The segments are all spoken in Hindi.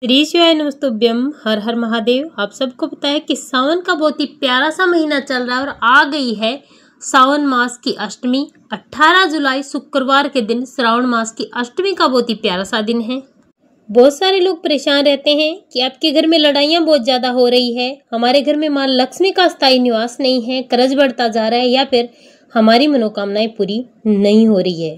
श्री शिवाय नमस्तुभ्यम। हर हर महादेव। आप सबको पता है कि सावन का बहुत ही प्यारा सा महीना चल रहा है और आ गई है सावन मास की अष्टमी। 18 जुलाई शुक्रवार के दिन श्रावण मास की अष्टमी का बहुत ही प्यारा सा दिन है। बहुत सारे लोग परेशान रहते हैं कि आपके घर में लड़ाइयाँ बहुत ज्यादा हो रही है, हमारे घर में माँ लक्ष्मी का स्थायी निवास नहीं है, कर्ज बढ़ता जा रहा है या फिर हमारी मनोकामनाएं पूरी नहीं हो रही है।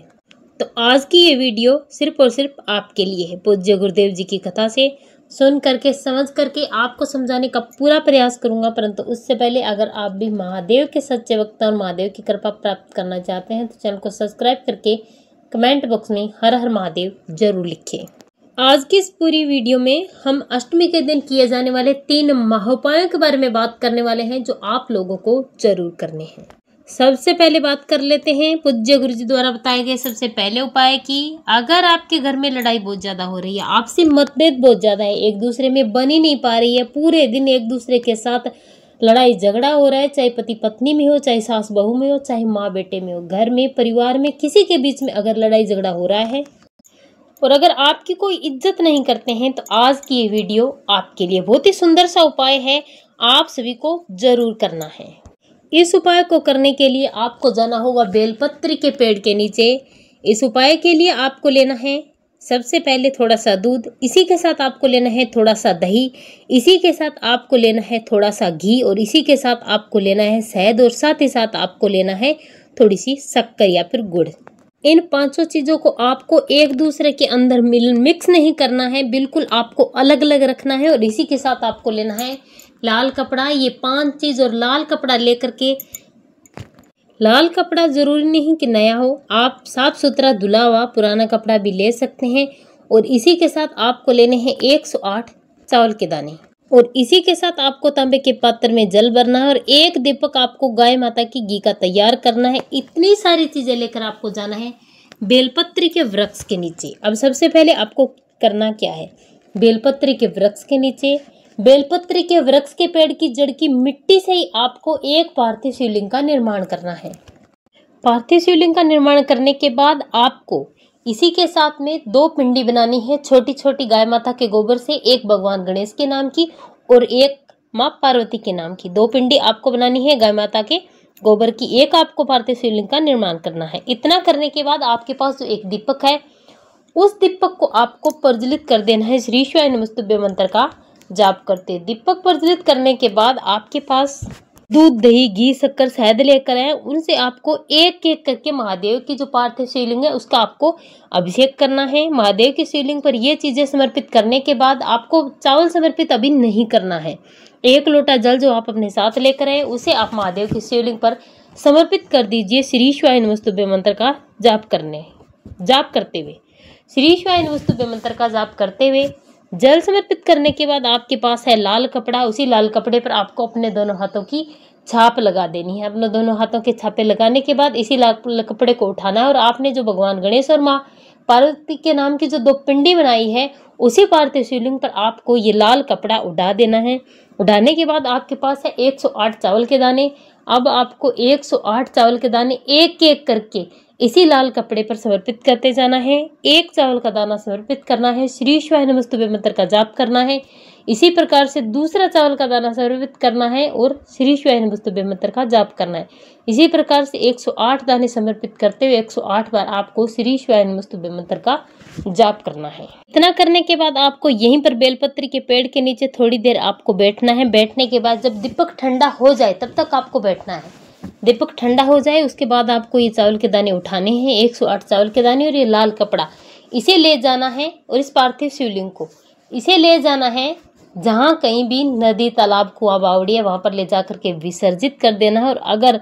तो आज की ये वीडियो सिर्फ और सिर्फ आपके लिए है। पूज्य गुरुदेव जी की कथा से सुन करके समझ करके आपको समझाने का पूरा प्रयास करूंगा, परंतु उससे पहले अगर आप भी महादेव के सच्चे भक्त और महादेव की कृपा प्राप्त करना चाहते हैं तो चैनल को सब्सक्राइब करके कमेंट बॉक्स में हर हर महादेव जरूर लिखें। आज की इस पूरी वीडियो में हम अष्टमी के दिन किए जाने वाले 3 महाउपायों के बारे में बात करने वाले हैं जो आप लोगों को जरूर करने हैं। सबसे पहले बात कर लेते हैं पूज्य गुरु जी द्वारा बताए गए सबसे पहले उपाय की। अगर आपके घर में लड़ाई बहुत ज्यादा हो रही है, आपसी मतभेद बहुत ज्यादा है, एक दूसरे में बन ही नहीं पा रही है, पूरे दिन एक दूसरे के साथ लड़ाई झगड़ा हो रहा है, चाहे पति पत्नी में हो, चाहे सास बहू में हो, चाहे माँ बेटे में हो, घर में परिवार में किसी के बीच में अगर लड़ाई झगड़ा हो रहा है और अगर आपकी कोई इज्जत नहीं करते हैं तो आज की ये वीडियो आपके लिए बहुत ही सुंदर सा उपाय है, आप सभी को जरूर करना है। इस उपाय को करने के लिए आपको जाना होगा बेलपत्र के पेड़ के नीचे। इस उपाय के लिए आपको लेना है सबसे पहले थोड़ा सा दूध, इसी के साथ आपको लेना है थोड़ा सा दही, इसी के साथ आपको लेना है थोड़ा सा घी और इसी के साथ आपको लेना है शहद और साथ ही साथ आपको लेना है थोड़ी सी शक्कर या फिर गुड़। इन 5 चीजों को आपको एक दूसरे के अंदर मिक्स नहीं करना है, बिल्कुल आपको अलग अलग रखना है और इसी के साथ आपको लेना है लाल कपड़ा। ये 5 चीज और लाल कपड़ा लेकर के, लाल कपड़ा जरूरी नहीं कि नया हो, आप साफ सुथरा धुला हुआ पुराना कपड़ा भी ले सकते हैं और इसी के साथ आपको लेने हैं 108 चावल के दाने और इसी के साथ आपको तांबे के पात्र में जल भरना है और 1 दीपक आपको गाय माता की घी का तैयार करना है। इतनी सारी चीजें लेकर आपको जाना है बेलपत्री के वृक्ष के नीचे। अब सबसे पहले आपको करना क्या है, बेलपत्री के वृक्ष के नीचे, बेलपत्री के वृक्ष के पेड़ की जड़ की मिट्टी से ही आपको एक पार्थिव शिवलिंग का निर्माण करना है। पार्थिव शिवलिंग का निर्माण करने के बाद आपको इसी के साथ में 2 पिंडी बनानी है, छोटी छोटी गाय माता के गोबर से, एक भगवान गणेश के नाम की और एक माँ पार्वती के नाम की। 2 पिंडी आपको बनानी है गाय माता के गोबर की, एक आपको पार्थिव शिवलिंग का निर्माण करना है। इतना करने के बाद आपके पास जो एक दीपक है उस दीपक को आपको प्रज्वलित कर देना है श्री शिवाय नमस्तुभ्य मंत्र का जाप करते। दीपक प्रज्वलित करने के बाद आपके पास दूध, दही, घी, शक्कर, शहद लेकर आए, उनसे आपको एक एक करके महादेव की जो पार्थिव शिवलिंग है उसका आपको अभिषेक करना है। महादेव की शिवलिंग पर ये चीजें समर्पित करने के बाद आपको चावल समर्पित अभी नहीं करना है। 1 लोटा जल जो आप अपने साथ लेकर आए उसे आप महादेव की शिवलिंग पर समर्पित कर दीजिए श्री शिवाय नमस्तुभ्य मंत्र का जाप करते हुए। श्री शिवाय नमस्तुभ्य मंत्र का जाप करते हुए जल समर्पित करने के बाद आपके पास है लाल कपड़ा, उसी लाल कपड़े पर आपको अपने दोनों हाथों की छाप लगा देनी है। अपने दोनों हाथों के छापे लगाने के बाद इसी लाल कपड़े को उठाना है और आपने जो भगवान गणेश और माँ पार्वती के नाम की जो 2 पिंडी बनाई है उसी पार्थिव शिवलिंग पर आपको ये लाल कपड़ा उड़ा देना है। उड़ाने के बाद आपके पास है 108 चावल के दाने। अब आपको 108 चावल के दाने एक एक करके इसी लाल कपड़े पर समर्पित करते जाना है। 1 चावल का दाना समर्पित करना है, श्री शिवाय नमस्तुभ्य मंत्र का जाप करना है। इसी प्रकार से दूसरा चावल का दाना समर्पित करना है और श्री शिवाय नमस्तुभ्य मंत्र का जाप करना है। इसी प्रकार से 108 दाने समर्पित करते हुए 108 बार आपको श्री शिवाय नमस्तुभ्य मंत्र का जाप करना है। इतना करने के बाद आपको यहीं पर बेलपत्री के पेड़ के नीचे थोड़ी देर आपको बैठना है। बैठने के बाद जब दीपक ठंडा हो जाए तब तक आपको बैठना है। दीपक ठंडा हो जाए उसके बाद आपको ये चावल के दाने उठाने हैं, 108 चावल के दाने और ये लाल कपड़ा, इसे ले जाना है और इस पार्थिव शिवलिंग को इसे ले जाना है जहाँ कहीं भी नदी, तालाब, कुआं, बावड़ी है वहां पर ले जा करके विसर्जित कर देना है। और अगर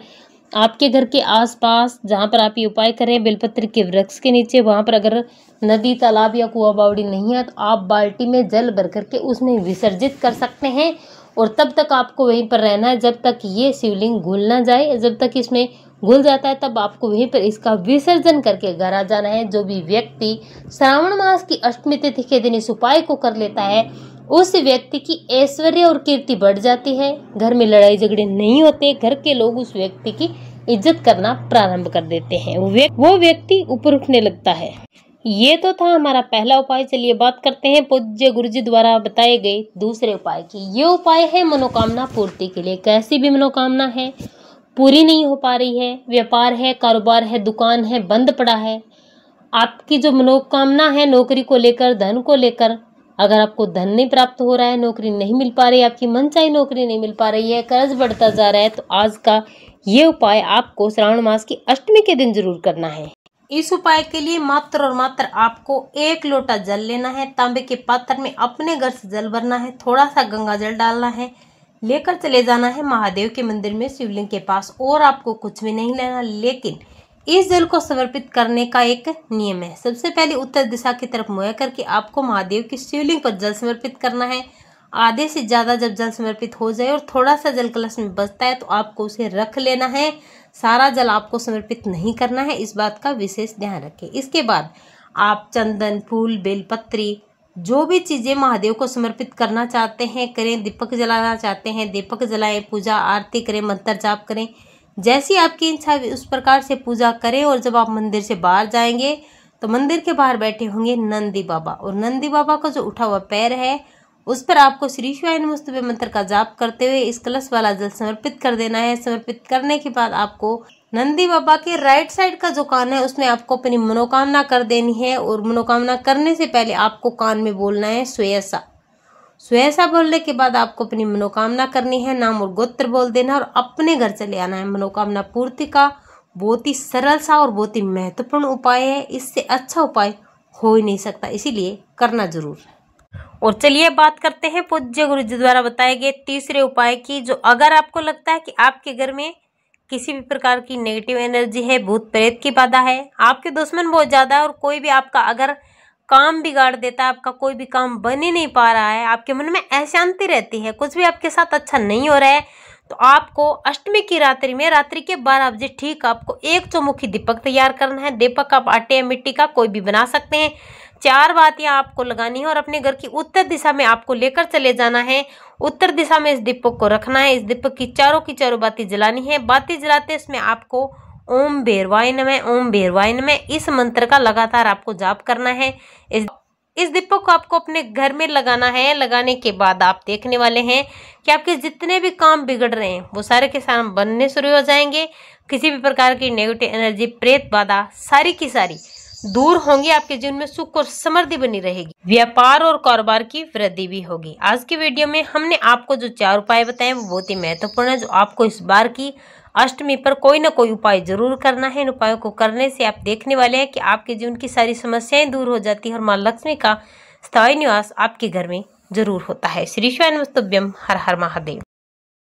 आपके घर के आसपास जहाँ पर आप ये उपाय करें बेलपत्र के वृक्ष के नीचे, वहां पर अगर नदी, तालाब या कुआं, बावड़ी नहीं है तो आप बाल्टी में जल भर करके उसमें विसर्जित कर सकते हैं और तब तक आपको वहीं पर रहना है जब तक ये शिवलिंग घुल ना जाए। जब तक इसमें घुल जाता है तब आपको वहीं पर इसका विसर्जन करके घर आ जाना है। जो भी व्यक्ति श्रावण मास की अष्टमी तिथि के दिन इस उपाय को कर लेता है उस व्यक्ति की ऐश्वर्य और कीर्ति बढ़ जाती है, घर में लड़ाई झगड़े नहीं होते, घर के लोग उस व्यक्ति की इज्जत करना प्रारंभ कर देते हैं, वो व्यक्ति ऊपर उठने लगता है। ये तो था हमारा पहला उपाय। चलिए बात करते हैं पूज्य गुरुजी द्वारा बताए गए दूसरे उपाय की। ये उपाय है मनोकामना पूर्ति के लिए। कैसी भी मनोकामना है, पूरी नहीं हो पा रही है, व्यापार है, कारोबार है, दुकान है, बंद पड़ा है, आपकी जो मनोकामना है नौकरी को लेकर, धन को लेकर, अगर आपको धन नहीं प्राप्त हो रहा है, नौकरी नहीं मिल पा रही है, आपकी मनचाही नौकरी नहीं मिल पा रही है, कर्ज बढ़ता जा रहा है, तो आज का ये उपाय आपको श्रावण मास की अष्टमी के दिन जरूर करना है। इस उपाय के लिए मात्र और मात्र आपको 1 लोटा जल लेना है। तांबे के पात्र में अपने घर से जल भरना है, थोड़ा सा गंगा जल डालना है, लेकर चले जाना है महादेव के मंदिर में शिवलिंग के पास, और आपको कुछ भी नहीं लेना। लेकिन इस जल को समर्पित करने का एक नियम है। सबसे पहले उत्तर दिशा की तरफ मुँह करके आपको महादेव की शिवलिंग पर जल समर्पित करना है। आधे से ज्यादा जब जल समर्पित हो जाए और थोड़ा सा जल कलश में बचता है तो आपको उसे रख लेना है। सारा जल आपको समर्पित नहीं करना है, इस बात का विशेष ध्यान रखें। इसके बाद आप चंदन, फूल, बेलपत्री, जो भी चीजें महादेव को समर्पित करना चाहते हैं करें। दीपक जलाना चाहते हैं दीपक जलाएं, पूजा आरती करें, मंत्र जाप करें, जैसी आपकी इच्छा उस प्रकार से पूजा करें। और जब आप मंदिर से बाहर जाएंगे तो मंदिर के बाहर बैठे होंगे नंदी बाबा, और नंदी बाबा का जो उठा हुआ पैर है उस पर आपको श्री शिवाय नमस्तुभ्यं मंत्र का जाप करते हुए इस कलश वाला जल समर्पित कर देना है। समर्पित करने के बाद आपको नंदी बाबा के राइट साइड का जो कान है उसमें आपको अपनी मनोकामना कर देनी है। और मनोकामना करने से पहले आपको कान में बोलना है स्वयसा। स्वयसा बोलने के बाद आपको अपनी मनोकामना करनी है, नाम और गोत्र बोल देना और अपने घर चले आना है। मनोकामना पूर्ति का बहुत ही सरल सा और बहुत ही महत्वपूर्ण उपाय है। इससे अच्छा उपाय हो ही नहीं सकता, इसीलिए करना जरूर। और चलिए बात करते हैं पूज्य गुरु जी द्वारा बताए गए तीसरे उपाय की। जो अगर आपको लगता है कि आपके घर में किसी भी प्रकार की नेगेटिव एनर्जी है, भूत प्रेत की बाधा है, आपके दुश्मन बहुत ज्यादा है और कोई भी आपका अगर काम बिगाड़ देता है, आपका कोई भी काम बन ही नहीं पा रहा है, आपके मन में अशांति रहती है, कुछ भी आपके साथ अच्छा नहीं हो रहा है, तो आपको अष्टमी की रात्रि में रात्रि के 12 बजे ठीक आपको 1 चौमुखी दीपक तैयार करना है। दीपक आप आटे या मिट्टी का कोई भी बना सकते हैं। 4 बातियां आपको लगानी है और अपने घर की उत्तर दिशा में आपको लेकर चले जाना है। उत्तर दिशा में इस दीपक को रखना है। इस दीपक की चारों बाती जलानी है। बाती जलाते इसमें आपको ओम भैरवाय नमः, ओम भैरवाय नमः इस मंत्र का लगातार आपको जाप करना है। इस दीपक को आपको अपने घर में लगाना है। लगाने के बाद आप देखने वाले हैं कि आपके जितने भी काम बिगड़ रहे हैं वो सारे के सारे बनने शुरू हो जाएंगे। किसी भी प्रकार की नेगेटिव एनर्जी, प्रेत बाधा सारी की सारी दूर होंगी। आपके जीवन में सुख और समृद्धि बनी रहेगी। व्यापार और कारोबार की वृद्धि भी होगी। आज की वीडियो में हमने आपको जो 4 उपाय बताए वो बहुत ही महत्वपूर्ण है, जो आपको इस बार की अष्टमी पर कोई ना कोई उपाय जरूर करना है। इन उपायों को करने से आप देखने वाले हैं कि आपके जीवन की सारी समस्याएं दूर हो जाती है और माँ लक्ष्मी का स्थायी निवास आपके घर में जरूर होता है। श्री शिवाय नमस्तुभ्यं। हर हर महादेव।